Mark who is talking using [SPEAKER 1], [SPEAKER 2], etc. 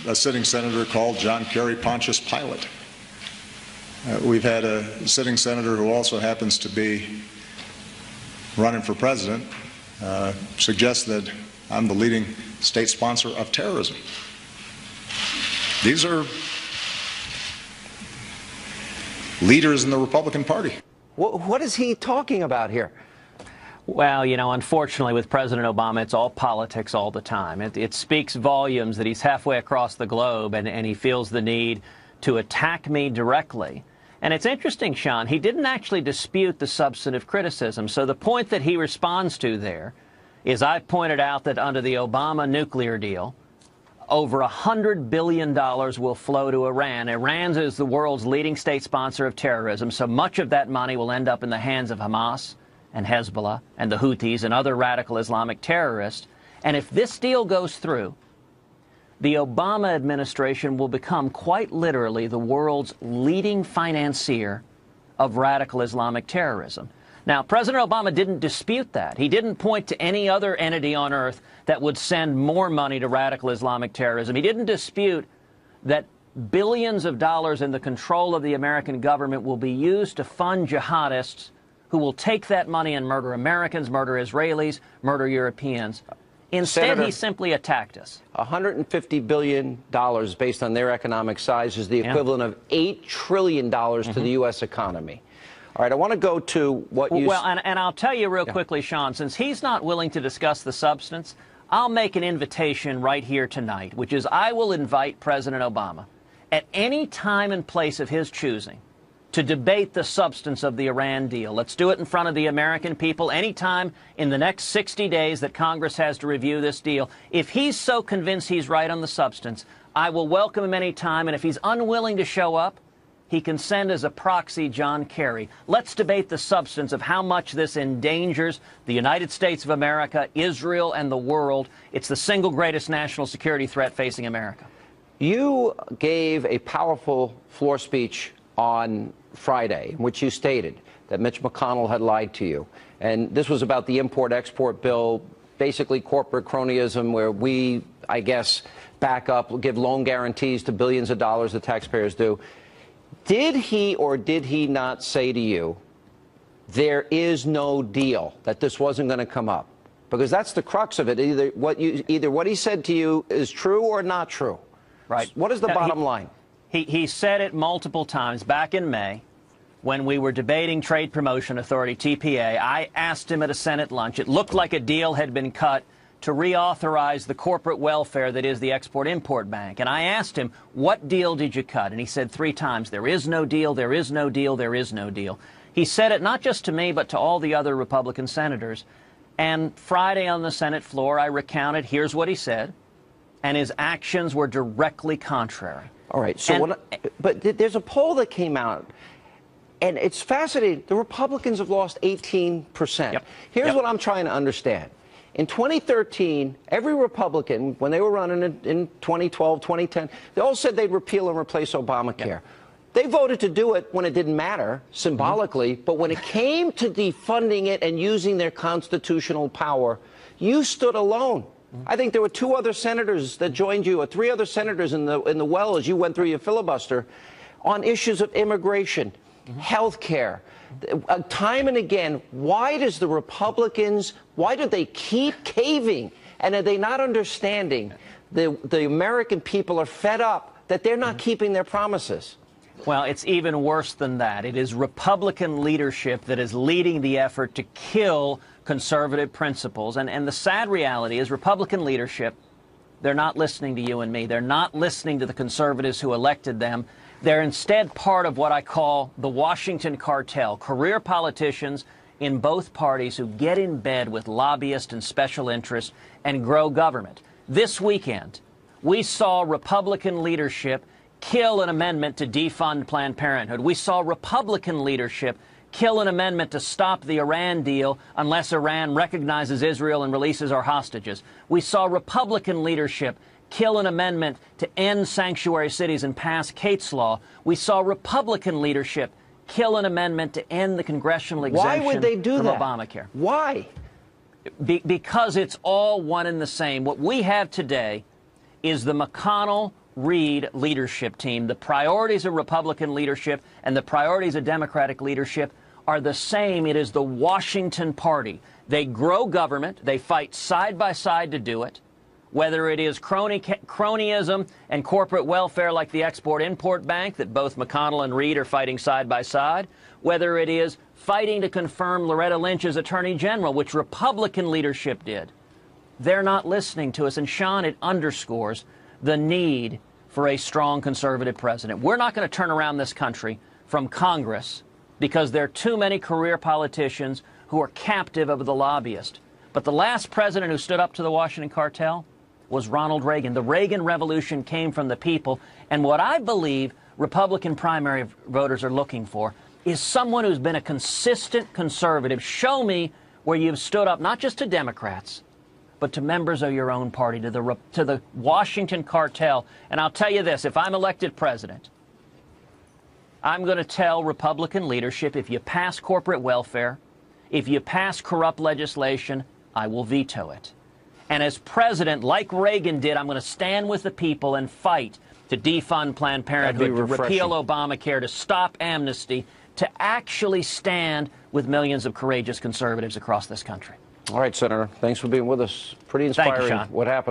[SPEAKER 1] a sitting senator called John Kerry Pontius Pilate. We've had a sitting senator who also happens to be running for president suggest that I'm the leading state sponsor of terrorism. These are leaders in the Republican Party.
[SPEAKER 2] What is he talking about here?
[SPEAKER 3] Well, you know, unfortunately, with President Obama, it's all politics all the time. It speaks volumes that he's halfway across the globe and he feels the need to attack me directly. And it's interesting, Sean, he didn't actually dispute the substantive criticism. So the point that he responds to there is I've pointed out that under the Obama nuclear deal, over $100 billion will flow to Iran. Iran is the world's leading state sponsor of terrorism, so much of that money will end up in the hands of Hamas and Hezbollah and the Houthis and other radical Islamic terrorists. And if this deal goes through, the Obama administration will become quite literally the world's leading financier of radical Islamic terrorism. Now, President Obama didn't dispute that. He didn't point to any other entity on earth that would send more money to radical Islamic terrorism. He didn't dispute that billions of dollars in the control of the American government will be used to fund jihadists who will take that money and murder Americans, murder Israelis, murder Europeans. Instead, Senator, he simply attacked us.
[SPEAKER 2] $150 billion based on their economic size is the equivalent of $8 trillion to the U.S. economy. All right, I want to go to what you...
[SPEAKER 3] Well, and I'll tell you real quickly, Sean, since he's not willing to discuss the substance, I'll make an invitation right here tonight, which is I will invite President Obama at any time and place of his choosing to debate the substance of the Iran deal. Let's do it in front of the American people anytime in the next 60 days that Congress has to review this deal. If he's so convinced he's right on the substance, I will welcome him any time, and if he's unwilling to show up, he can send as a proxy John Kerry. Let's debate the substance of how much this endangers the United States of America, Israel, and the world. It's the single greatest national security threat facing America.
[SPEAKER 2] You gave a powerful floor speech on Friday, in which you stated that Mitch McConnell had lied to you. And this was about the import-export bill, basically corporate cronyism, where we, I guess, back up, give loan guarantees to billions of dollars the taxpayers do. Did he or did he not say to you, there is no deal, that this wasn't going to come up? Because that's the crux of it. Either what he said to you is true or not true.
[SPEAKER 3] Right.
[SPEAKER 2] What is the bottom line?
[SPEAKER 3] He said it multiple times back in May when we were debating Trade Promotion Authority, TPA. I asked him at a Senate lunch. It looked like a deal had been cut to reauthorize the corporate welfare that is the Export-Import Bank. And I asked him, what deal did you cut? And he said 3 times, there is no deal, there is no deal, there is no deal. He said it not just to me, but to all the other Republican senators. And Friday on the Senate floor, I recounted, here's what he said, and his actions were directly contrary.
[SPEAKER 2] All right, so but there's a poll that came out, and it's fascinating. The Republicans have lost 18%. Here's what I'm trying to understand. In 2013, every Republican, when they were running in 2012, 2010, they all said they'd repeal and replace Obamacare. They voted to do it when it didn't matter, symbolically, but when it came to defunding it and using their constitutional power, you stood alone. I think there were 2 other senators that joined you, or 3 other senators in the well as you went through your filibuster, on issues of immigration, health care. Time and again, why does the Republicans, why do they keep caving? And are they not understanding the American people are fed up that they're not keeping their promises?
[SPEAKER 3] Well, it's even worse than that. It is Republican leadership that is leading the effort to kill conservative principles. And the sad reality is Republican leadership, they're not listening to you and me. They're not listening to the conservatives who elected them. They're instead part of what I call the Washington cartel, career politicians in both parties who get in bed with lobbyists and special interests and grow government. This weekend, we saw Republican leadership kill an amendment to defund Planned Parenthood. We saw Republican leadership kill an amendment to stop the Iran deal unless Iran recognizes Israel and releases our hostages. We saw Republican leadership kill an amendment to end sanctuary cities and pass Cates Law. We saw Republican leadership kill an amendment to end the congressional exemption
[SPEAKER 2] Why would they do
[SPEAKER 3] from
[SPEAKER 2] that?
[SPEAKER 3] Obamacare.
[SPEAKER 2] Why?
[SPEAKER 3] Because it's all one and the same. What we have today is the McConnell Reid leadership team, the priorities of Republican leadership and the priorities of Democratic leadership are the same. It is the Washington Party. They grow government. They fight side by side to do it. Whether it is cronyism and corporate welfare like the Export-Import Bank that both McConnell and Reid are fighting side by side, whether it is fighting to confirm Loretta Lynch as Attorney General, which Republican leadership did. They're not listening to us. And, Sean, it underscores the need for a strong conservative president. We're not going to turn around this country from Congress because there are too many career politicians who are captive of the lobbyist. But the last president who stood up to the Washington cartel was Ronald Reagan. The Reagan Revolution came from the people. And what I believe Republican primary voters are looking for is someone who's been a consistent conservative. Show me where you've stood up not just to Democrats, but to members of your own party, to the Washington cartel. And I'll tell you this, if I'm elected president, I'm going to tell Republican leadership, if you pass corporate welfare, if you pass corrupt legislation, I will veto it. And as president, like Reagan did, I'm going to stand with the people and fight to defund Planned Parenthood, to repeal Obamacare, to stop amnesty, to actually stand with millions of courageous conservatives across this country.
[SPEAKER 2] All right, Senator. Thanks for being with us. Pretty inspiring.
[SPEAKER 3] Thank you, Sean.
[SPEAKER 2] What happened.